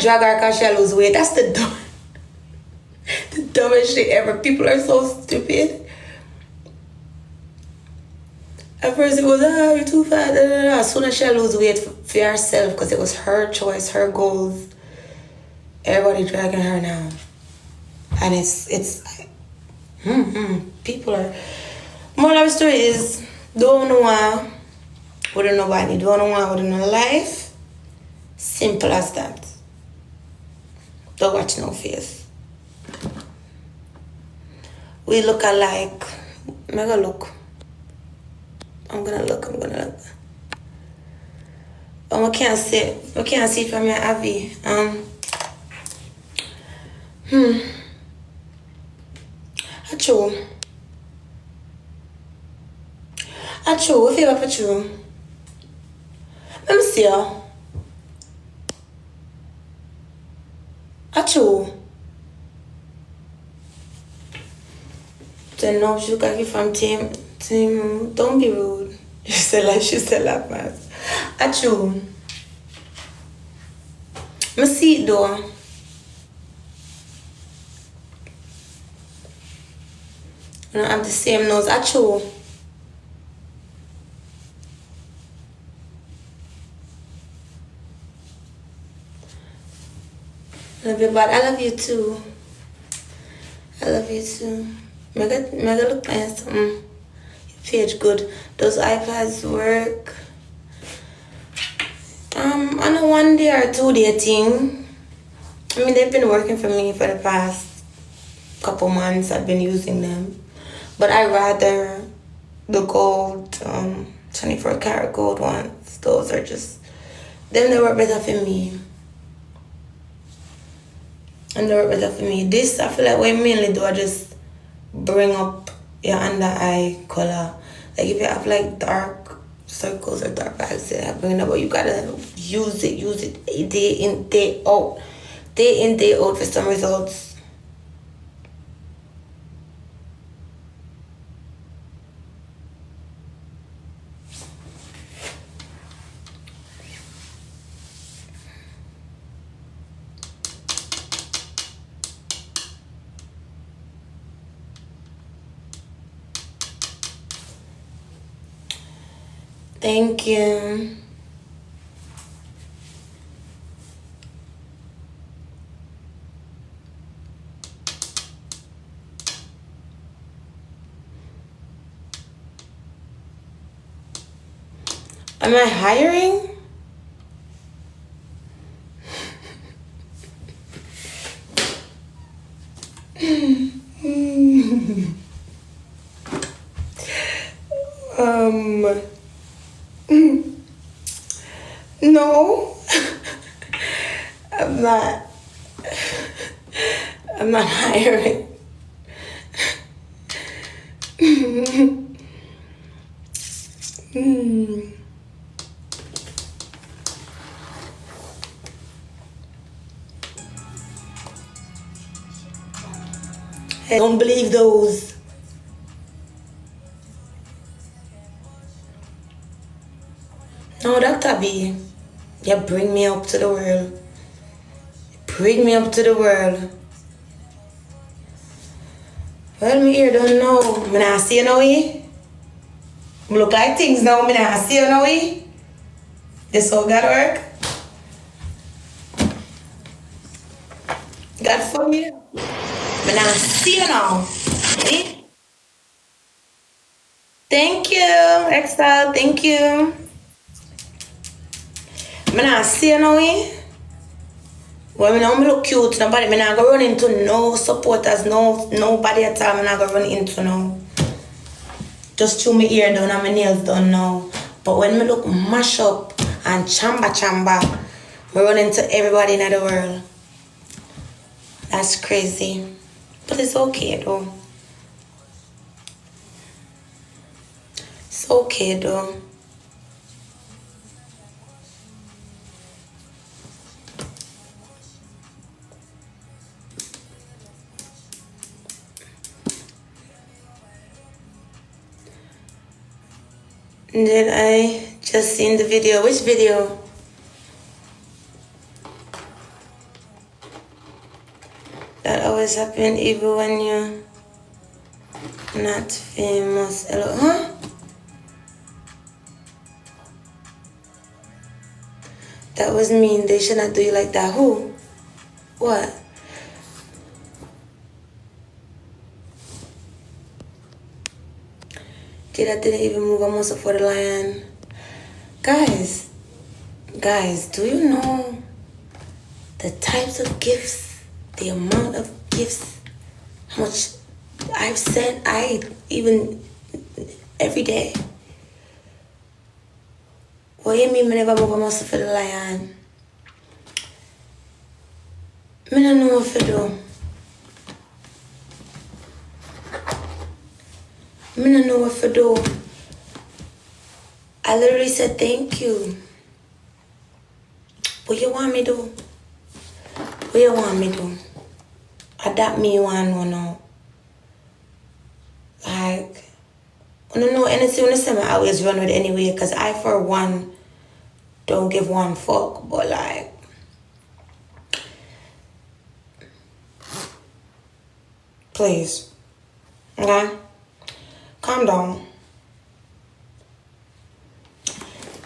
drag her because she lose weight. That's the dumbest shit ever. People are so stupid. At first it was, you're too fat. Da, da, da. As soon as she lose weight for herself, because it was her choice, her goals, everybody dragging her now. And it's people are... Moral of the story is, don't know why wouldn't nobody, don't know why wouldn't know life. Simple as that. Don't watch no face. We look alike. Mega look. I'm gonna look. I can't see it from your Abby. Achoo, if you have a true. Let me see ya. Achoo. Then no, she got you from team. Don't be rude. She said like man. Achoo. Me see it though. I don't have the same nose. Achoo. Love you, but I love you too. I love you too. Mega look nice. Your page good. Those iPads work. On a 1 day or 2 day thing. I mean, they've been working for me for the past couple months. I've been using them, but I rather the gold, 24 karat gold ones. Those are just them. They work better for me. And they work better for me. This, I feel like what I mainly do, I just bring up your under eye color. Like if you have like dark circles or dark bags, I bring it up, but you gotta use it day in, day out. Day in, day out for some results. Thank you. Am I hiring? No, I'm not. I'm not hiring. I don't believe those. No, Dr. B, you bring me up to the world. Bring me up to the world. Well, me here don't know. Me not see you now, eh? Me look like things now. Me not see you now, eh? This how God work. God for me. Me not see you now, eh? Thank you, Excel. Thank you. Me not see you now, eh? Well, me now me look cute. Nobody, me not go run into no supporters, nobody at all. Me not go run into no. Just chew my ear down and my nails done now. But when me look mash up and chamba, me run into everybody in the world. That's crazy. But it's okay though. It's okay though. Did I just seen the video? Which video? always happen even when you're not famous. Hello, huh? That was mean. They should not do you like that. Who? What? Jada didn't even move a muscle for the lion. Guys, do you know the types of gifts, the amount of gifts, how much I've sent? Even every day. What do you mean I never move a muscle for the lion? I don't know what to do. I don't know what to do. I literally said thank you. What you want me to do? What you want me to do? Adapt me one or no? Like, I don't know anything when I say I always run with anyway, because I for one don't give one fuck, but like please. Okay? Calm down.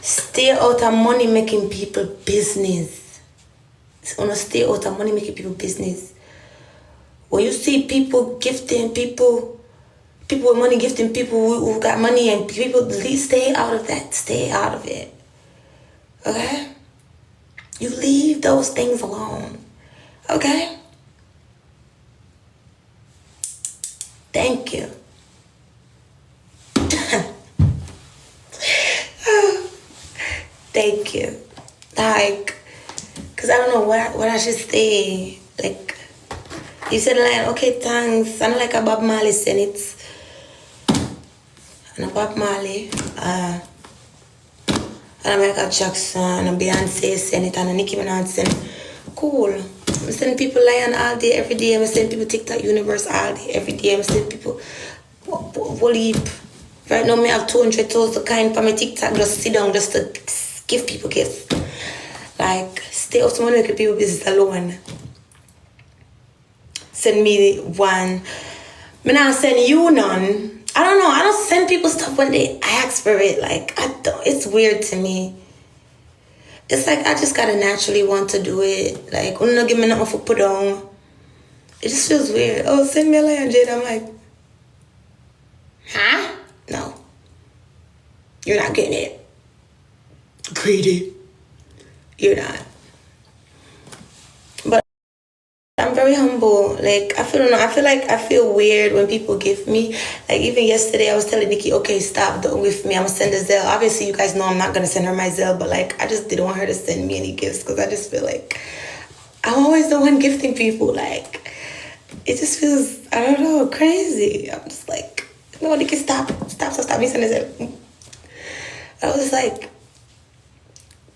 Stay out of money making people business. It's gonna stay out of money making people business. When you see people gifting people with money gifting people who got money and people, please stay out of that. Stay out of it. Okay? You leave those things alone. Okay? Thank you. Thank you. Like, cause I don't know what I should say. Like, you said like, okay, thanks. I don't like a Bob Marley said it. And a Bob Marley, and a Michael Jackson, and a Beyonce send it, and a Nicki Minaj send it. Cool. I send people Lion all day, every day. I send people TikTok Universe all day, every day. I send people Wally. Right now, I have 200,000 kind for my TikTok. Just sit down, just to give people gifts. Like, stay off to money with people business alone. Send me one. Me not send you none. I don't know. I don't send people stuff when they ask for it. Like, I don't. It's weird to me. It's like I just gotta naturally want to do it. Like, when you give me nothing for put on, it just feels weird. Oh, send me a lion, Jada. I'm like, huh? No. You're not getting it. Greedy. You're not. But I'm very humble. Like, I feel weird when people give me. Like, even yesterday I was telling Nikki, okay, stop, don't gift me. I'm gonna send a Zelle. Obviously you guys know I'm not gonna send her my Zelle, but like I just didn't want her to send me any gifts because I just feel like I'm always the one gifting people. Like, it just feels, I don't know, crazy. I'm just like, no, Nikki, stop me sending Zelle. I was like,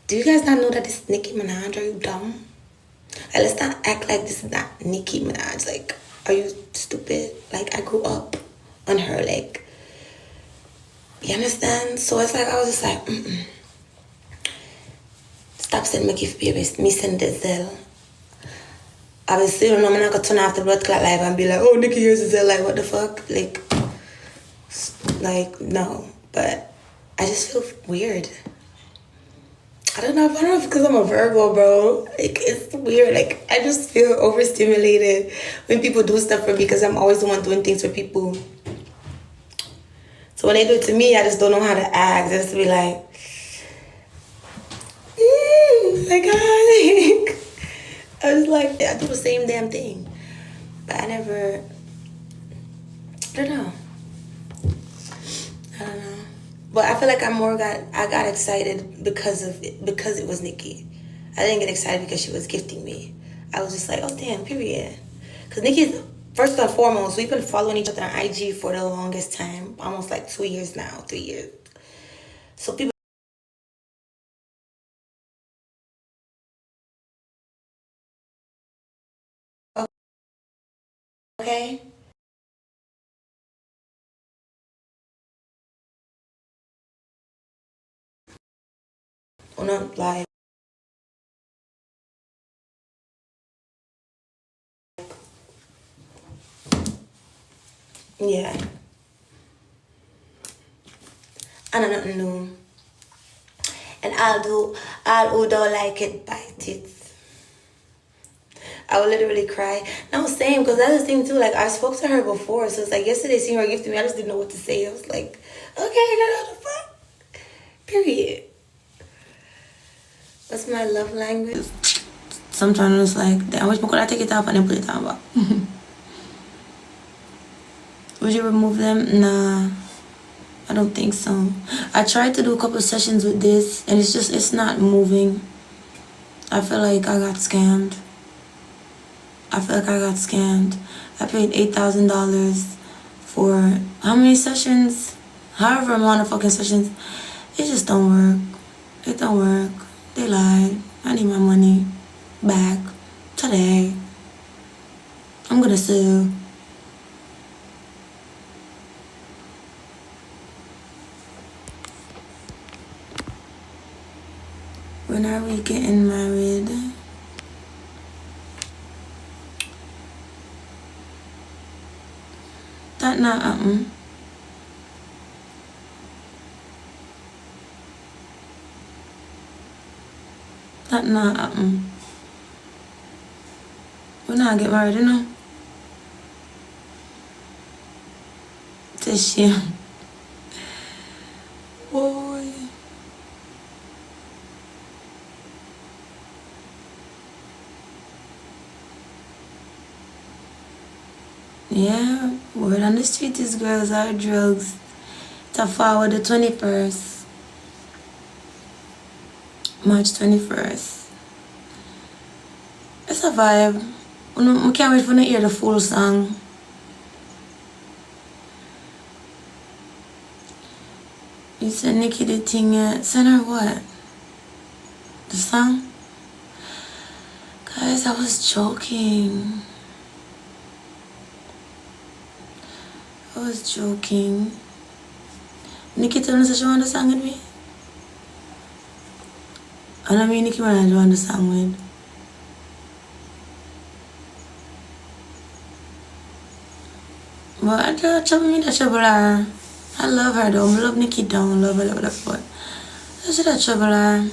do you guys not know that this is Nicki Minaj? Are you dumb? Like, let's not act like this is not Nicki Minaj. Like, are you stupid? Like, I grew up on her. Like, you understand? So it's like, I was just like, stop sending me gift, baby. Me send the Zelle. Obviously, you know, I'm not gonna turn off the blood clot live and be like, oh, Nicki, here's the Zelle. Like, what the fuck? Like, no. But I just feel weird. I don't know if because I'm a Virgo, bro. Like, it's weird. Like, I just feel overstimulated when people do stuff for me because I'm always the one doing things for people. So when they do it to me, I just don't know how to act. I just be like, I was like, I do the same damn thing. But I don't know. But I feel like I got excited because it was Nicki. I didn't get excited because she was gifting me. I was just like, oh damn, period. Because Nicki's, first and foremost, we've been following each other on IG for the longest time. Almost like 2 years now, 3 years. So people, okay? Or not like, Yeah. And I nothing new. And all who don't like it, bite it. I would literally cry. No, same, because that's the thing too. Like, I spoke to her before, so it's like yesterday seeing her gift to me, I just didn't know what to say. I was like, okay, girl, what the fuck? Period. What's my love language? Sometimes it's like, damn, I wish I could take it off and then put it on back. Would you remove them? Nah, I don't think so. I tried to do a couple of sessions with this, and it's not moving. I feel like I got scammed. I paid $8,000 for how many sessions? However amount of fucking sessions. It just don't work. It don't work. They lied. I need my money back today. I'm gonna sue. When are we getting married? That not That not We're not get married, you know. This year. Boy. Yeah, word on the street is girls are drugs. To forward the 21st. March 21st. It's a vibe. I can't wait for to hear the full song. You said Nicki the thing yet? Send her what? The song? Guys, I was joking. Nicki told me that she wanted to sing with me. I don't mean Nicki Minaj wanted to sing with. But I don't trouble me that trouble her. I love her though. I love Nicki down. Love her, but I should have trouble her.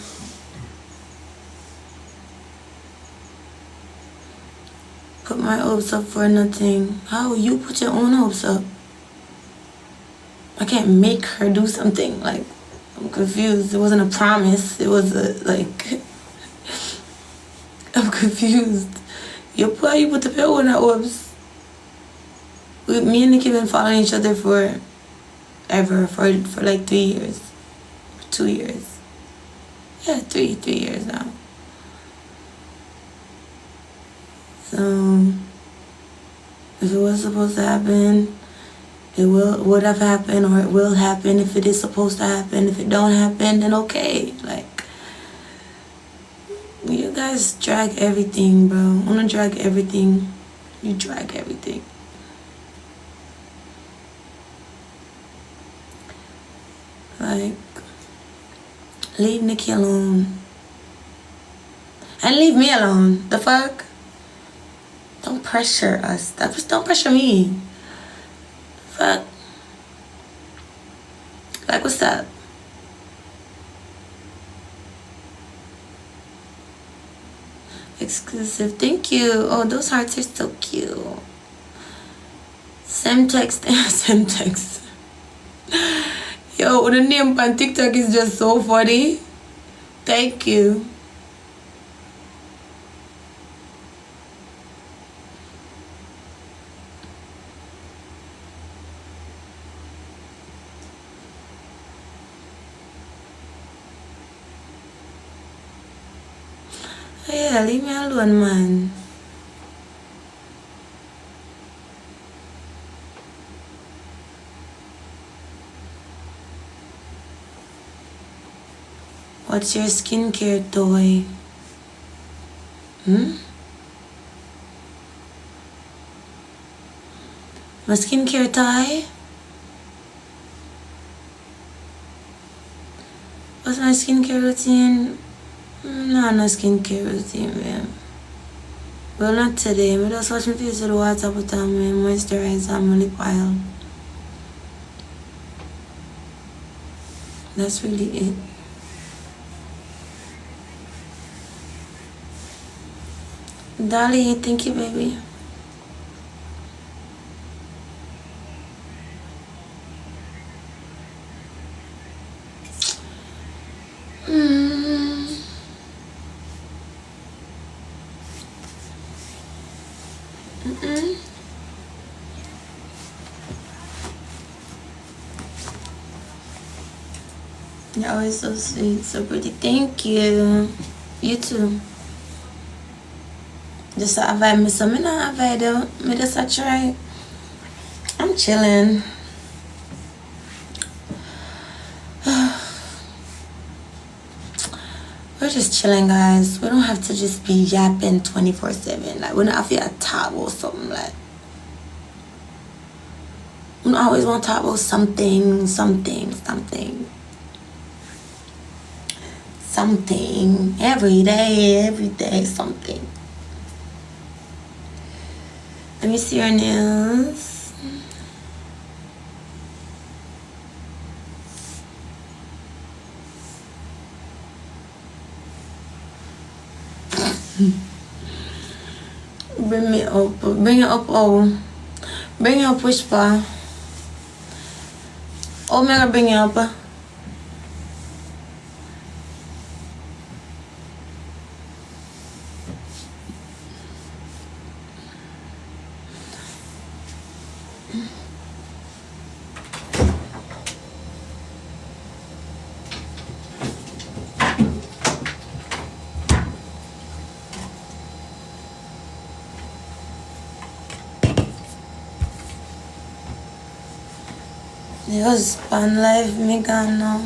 Put my hopes up for nothing. How you put your own hopes up? I can't make her do something. Like, I'm confused. It wasn't a promise. It was like, I'm confused. You put your own hopes. Me and Nicki been following each other for like 3 years. 2 years. Yeah, 3 years now. So, if it was supposed to happen, it would have happened, or it will happen. If it is supposed to happen, if it don't happen, then okay. Like, you guys drag everything, bro. I'm gonna drag everything. You drag everything. Like, leave Nicki alone. And leave me alone. The fuck? Don't pressure us. Don't pressure me. Fuck. Like, what's up? Exclusive. Thank you. Oh, those hearts are so cute. Same text. Same text. Yo, the name on TikTok is just so funny. Thank you. Yeah, leave me alone, man. What's your skincare toy? My skincare toy? What's my skincare routine? No skincare routine, man. Well, not today. I just wash my face with water, put on my moisturizer and my lip oil. That's really it. Dolly, thank you, baby. You're always so sweet, so pretty. Thank you. You too. Just avoid me, so me not avoid you. Me just a try. I'm chilling. We're just chilling, guys. We don't have to just be yapping 24/7. Like, we don't have to talk about something. Like, we don't always want to talk about something. Every day, something. Let me see your nails. Bring me up. Bring it up, oh. Bring it up, Pushpa. Oh, I'm gonna bring it up. Your husband life me gone now.